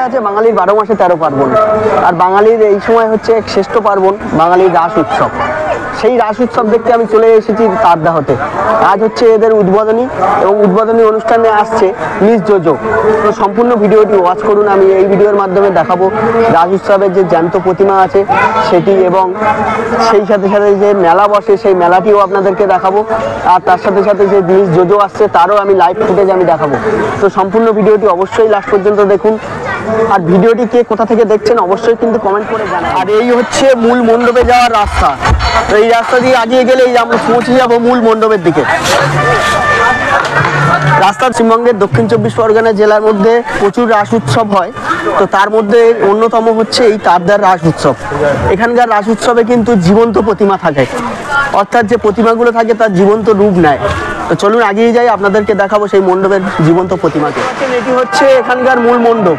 কথায় আছে বাঙালির 12 মাসে 13 পার্বণ, আর বাঙালির এই সময় হচ্ছে এক শ্রেষ্ঠ পার্বণ, বাঙালির রাস উৎসব। সেই রাস উৎসব দেখতে আমি চলে এসেছি তারদাহতে। আজ হচ্ছে এদের উদ্বোধনী, এবং উদ্বোধনী অনুষ্ঠানে আসছে মিস জোজো। তো সম্পূর্ণ ভিডিওটি ওয়াচ করুন। আমি এই ভিডিওর মাধ্যমে দেখাবো রাস উৎসবের যে জ্যান্ত প্রতিমা আছে সেটি, এবং সেই সাথে সাথে যে মেলা বসে সেই মেলাটিও আপনাদেরকে দেখাবো, আর তার সাথে সাথে যে মিস জোজো আসছে তারও আমি লাইভ ফুটেজ আমি দেখাবো। তো সম্পূর্ণ ভিডিওটি অবশ্যই লাস্ট পর্যন্ত দেখুন, আর ভিডিওটি কে কোথা থেকে দেখছেন অবশ্যই কিন্তু কমেন্ট করে জানান। আর এই হচ্ছে মূল মণ্ডপে যাওয়ার রাস্তা। তো এই রাস্তা দিয়ে আগিয়ে গেলেই আমরা পৌঁছে যাবো মূল মণ্ডপের দিকে। রাস্তা পশ্চিমবঙ্গের দক্ষিণ 24 পরগনা জেলার মধ্যে প্রচুর রাস উৎসব হয়। তো তার মধ্যে অন্যতম হচ্ছে এই তারদার রাস উৎসব। এখানকার রাস উৎসবে কিন্তু জীবন্ত প্রতিমা থাকে, অর্থাৎ যে প্রতিমাগুলো থাকে তার জীবন্ত রূপ নেয়। তো চলুন আগিয়ে যাই, আপনাদেরকে দেখাবো সেই মণ্ডপের জীবন্ত প্রতিমাকে। এটি হচ্ছে এখানকার মূল মণ্ডপ।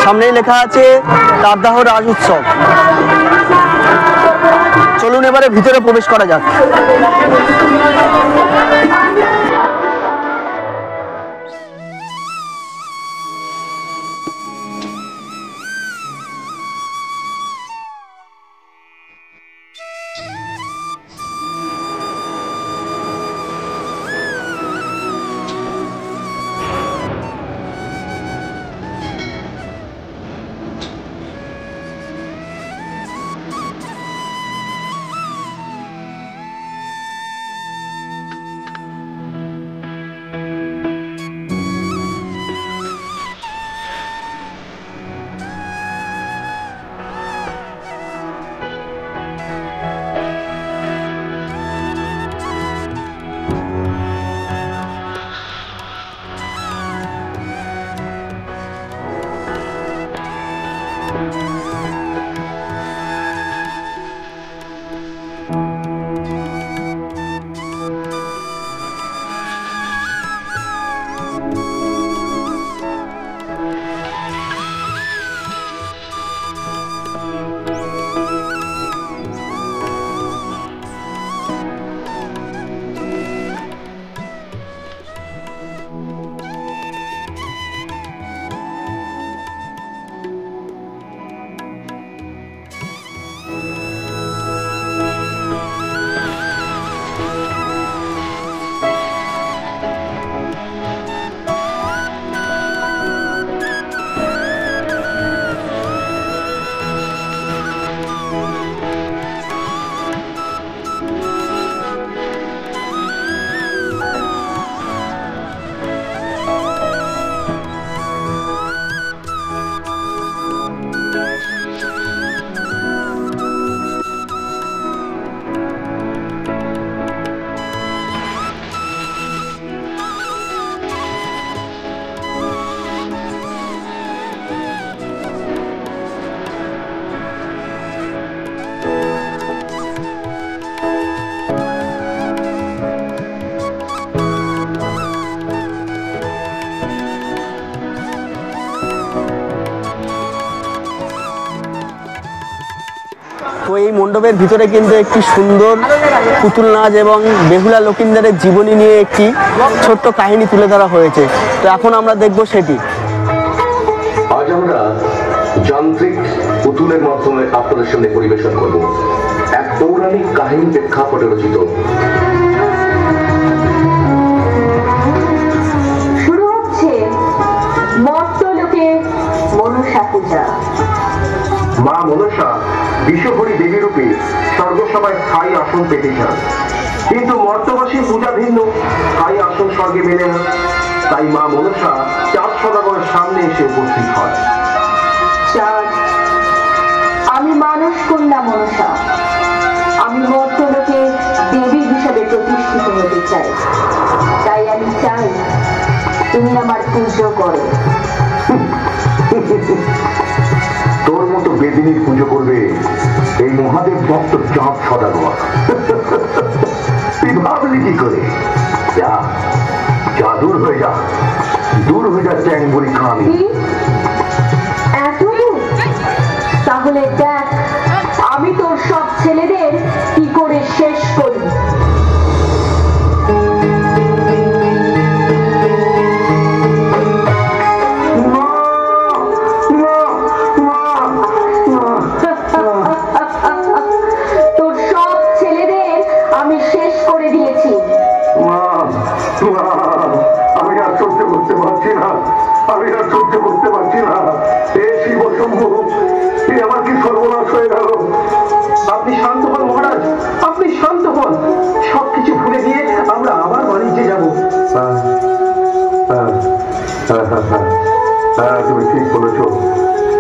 সামনেই লেখা আছে তারদাহ রাস উৎসব। চলুন এবারে ভিতরে প্রবেশ করা যাক। তো এই মণ্ডপের ভিতরে কিন্তু একটি সুন্দর পুতুল নাচ এবং বেহুলা লকিন্দারের জীবনী নিয়ে একটি ছোট্ট কাহিনী তুলে ধরা হয়েছে। তো এখন আমরা দেখব সেটি। আজ আমরা যান্ত্রিক পুতুলের মাধ্যমে আপনাদের সামনে পরিবেশন করব এক পৌরাণিক কাহিনী প্রেক্ষাপটে রচিত। শুরু হচ্ছে মর্ত্যলোকে মনসা পূজা। মা মনসা বিশ্বভরী দেবী রূপে স্বর্গসভায় স্থায়ী আসন পেতে চান, কিন্তু মর্তবাসীর পূজা ভিন্ন, স্থায়ী আসন স্বর্গে মেলে না। তাই মা মনসা চাঁদ সদাগরের সামনে এসে উপস্থিত হয়। চাঁদ, আমি মানস কন্যা মনসা, আমি মর্ত্যলোকে দেবী হিসাবে প্রতিষ্ঠিত হতে চাই। তাই আমি চাই তুমি আমার পুজো করো। তোর মতো বেদিনীর পুজো করবে এই মহাদেব ভক্ত চাঁদ সদাগর? তুই ভাবলি কি করে? যা যা, দূর হয়ে যা, দূর হয়ে যা চ্যাংবুড়ি খামি। এত তাহলে দেখ আমি তোর সব ছেলেদের কি করে শেষ করি। শম্ভু, আমার কি সর্বনাশ হয়ে গেল। আপনি শান্ত হন মহারাজ, আপনি শান্ত হন। সবকিছু ভুলে গিয়ে আমরা আবার বাণিজ্যে যাব। তুমি ঠিক বলেছ,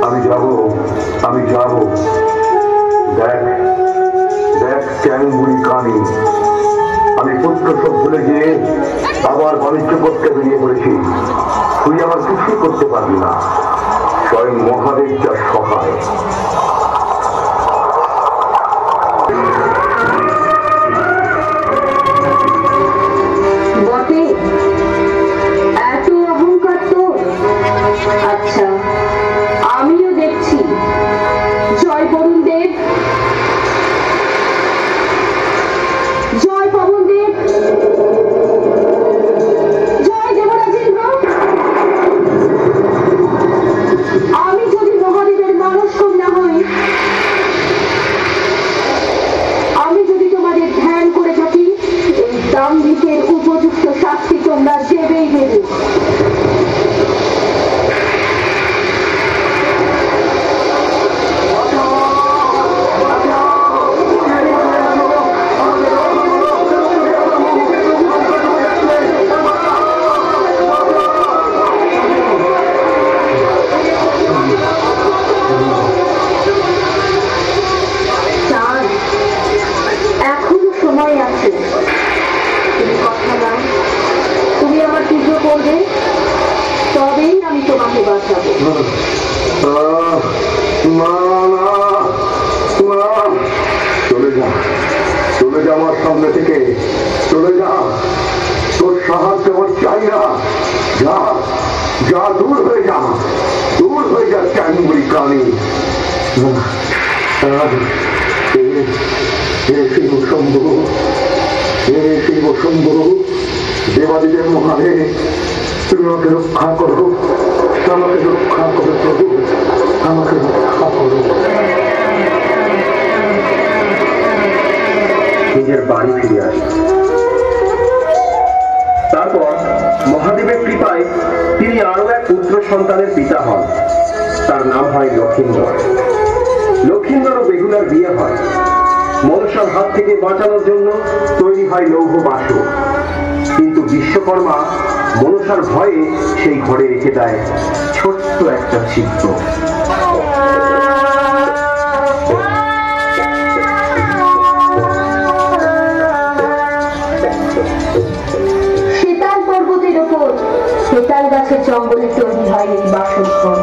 আমি যাব, আমি যাব। দেখ দেখ ক্যাংবুড়ি কানি, আমি পুত্র সব ভুলে গিয়ে আবার বাণিজ্য করতে বেরিয়ে পড়েছি। তুই আমার কিছুই করতে পারবি না, স্বয়ং মহাদেব যা সহায়। বটে, এত অহংকার তো। আচ্ছা, আমিও দেখছি। জয় বরুণ দেব, জয় পবন দেব, জয় দেবরাজেন্দ্র। আমি যদি মহাদেবের মানস কন্যা হই, আমি যদি তোমাদের ধ্যান করে থাকি, এই দাম্ভিকের উপযুক্ত শাস্তি তোমরা দেবেই দেবে। এখনো সময় আছে, তুমি কথা দাও, তুমি আমার পুজো করবে, তবেই আমি তোমাকে বাঁচাবো। চলে যা, চলে যা আমার সামনে থেকে, চলে যা। তোর সাহায্য আমার চাই না। যা যা, দূর হয়ে যা, দূর হয়ে যা ক্যাংবুড়ি প্রাণী। শিবশম্ভু, হে শিবশম্ভু, দেবাদিদেব মহাদেব, তুমি আমাকে রক্ষা করো, আমাকে রক্ষা করো প্রভু, আমাকে রক্ষা করো। নিজের বাড়ি ফিরে আসি। তারপর মহাদেবের কৃপায় তিনি আরো এক পুত্র সন্তানের পিতা হন। তার নাম হয় লক্ষিন্দর। লক্ষিন্দর ও বেহুলার বিয়ে হয়। মনসার হাত থেকে বাঁচানোর জন্য তৈরি হয় লৌহ বাসক। কিন্তু বিশ্বকর্মা মনসার ভয়ে সেই ঘরে রেখে দেয় ছোট্ট একটা ছিদ্র। সেতাল পর্বতের ওপর সেতাল গাছের জঙ্গলে তৈরি হয় এই বাসক ঘর।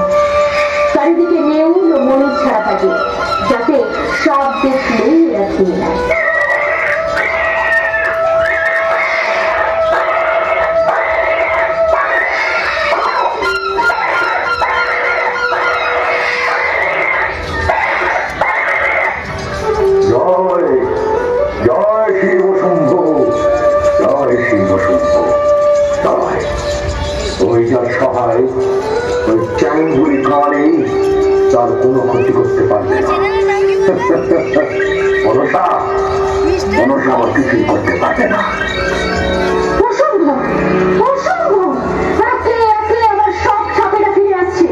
চারিদিকে নেউল ও ময়ূর ছাড়া থাকে, যাতে সব দেখলেই এরা খেয়ে নেয়। জয় জয় শিবশম্ভু, জয় শিবশম্ভু, জয়। ওই যার সহায়, ওই চ্যাংগুলি কানে তার কোনো ক্ষতি করতে পারবে না। মনসা, মনসা আমার কিছুই করতে পারবে না। অসম্ভব, অসম্ভব। একে একে আমার সব ছাপেরা ফিরে আসছে,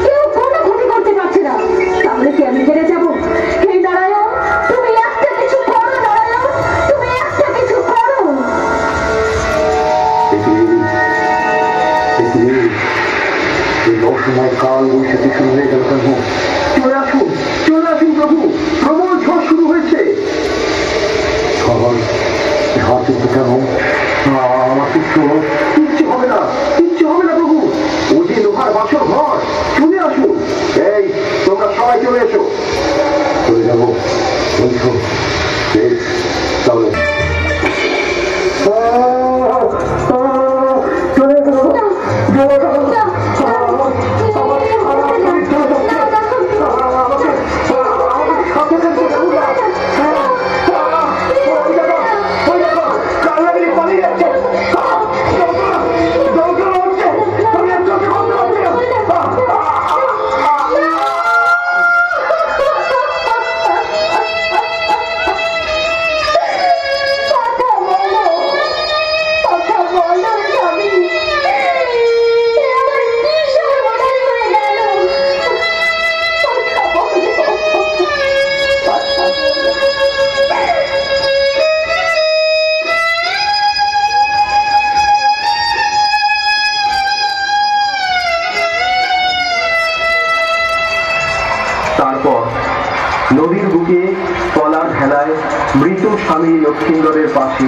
কেউ কোনো ক্ষতি করতে পারছে না। তাহলে কি আমি হেরে যাবো? হে নারায়ণ, তুমি একটা কিছু করো। নারায়ণ, তুমি একটা কিছু করো। সময় কাল বৈশাখী শুরু হয়ে গেল কেন? চলে আসুন, চলে আসুন প্রভু, প্রবল ঝড় শুরু হয়েছে। ঝড় ঝড় কিন্তু কেমন? আমার কিচ্ছু হবে না, কিচ্ছু হবে না প্রভু। ও যে লোহার বাসর ঘর, চলে আসুন। এই তোমরা সবাই চলে এসো। চলে যাবো বলছো? বেশ, তাহলে চলে গেল। তারপর নদীর বুকে কলার ভেলায় মৃত স্বামী লক্ষ্মীন্দরের পাশে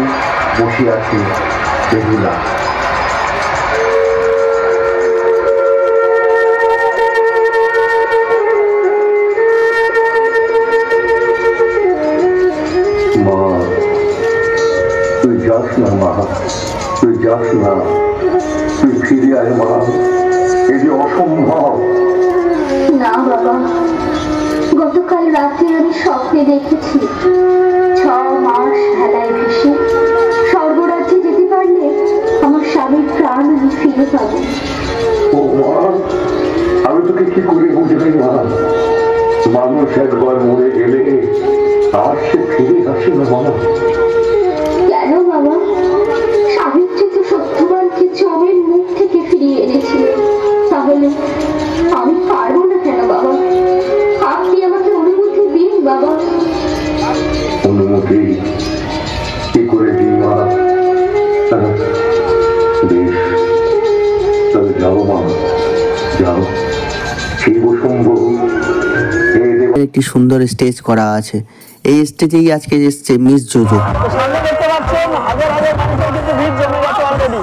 বসে আছে বেহুলা। মা, তুই যাস না মা, তুই যাস না, তুই ফিরে আয় মা, এ যে অসম্ভব। না বাবা, গতকাল রাতে আমি স্বপ্নে দেখেছি 6 মাস ভেলায় ভেসে স্বর্গরাজ্যে যেতে পারলে আমার স্বামীর প্রাণ আমি ফিরে পাবো। ও মা, আমি তোকে কি করে বুঝাই মা, মানুষ একবার মরে গেলে আর সে ফিরে আসে না মা। কেন বাবা? সাবিত্রী তো সত্যবানকে চমের মুখ থেকে ফিরিয়ে এনেছিল, তাহলে আমি পারবো না কেন বাবা? আপনি আমাকে অনুমতি দিন বাবা। অনুমতি কি করে দিই মা? বেশ, তবে যাও মা, যাও। শিব শম্ভু একটি সুন্দর স্টেজ করা আছে। এই স্টেজেই আজকে এসছে মিস জোজো। সামনে দেখতে পাচ্ছেন হাজার হাজার মানুষের কিন্তু ভিড় জমে গেছে অলরেডি।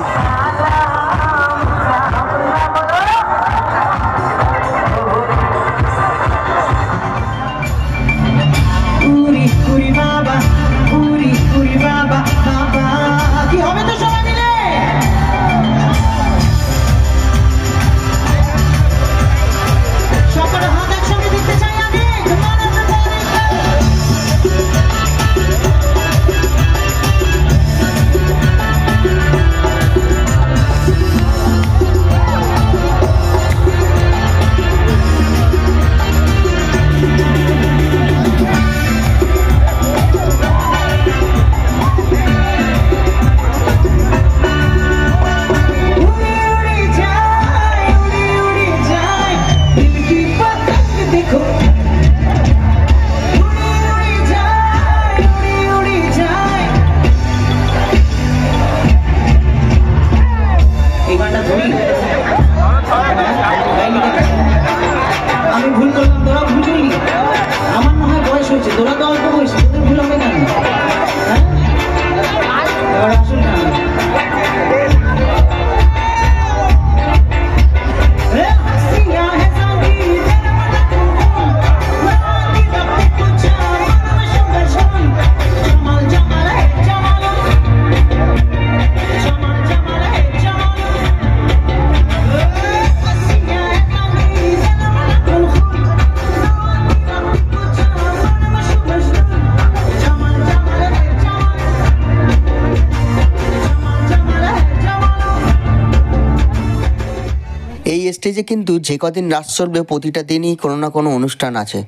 এই স্টেজে কিন্তু যে কদিন রাত চলবে প্রতিটা দিনই কোনো না কোনো অনুষ্ঠান আছে।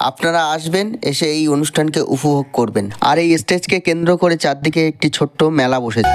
আপনারা আসবেন, এসে এই অনুষ্ঠানকে উপভোগ করবেন। আর এই স্টেজকে কেন্দ্র করে চারদিকে একটি ছোট্ট মেলা বসেছে।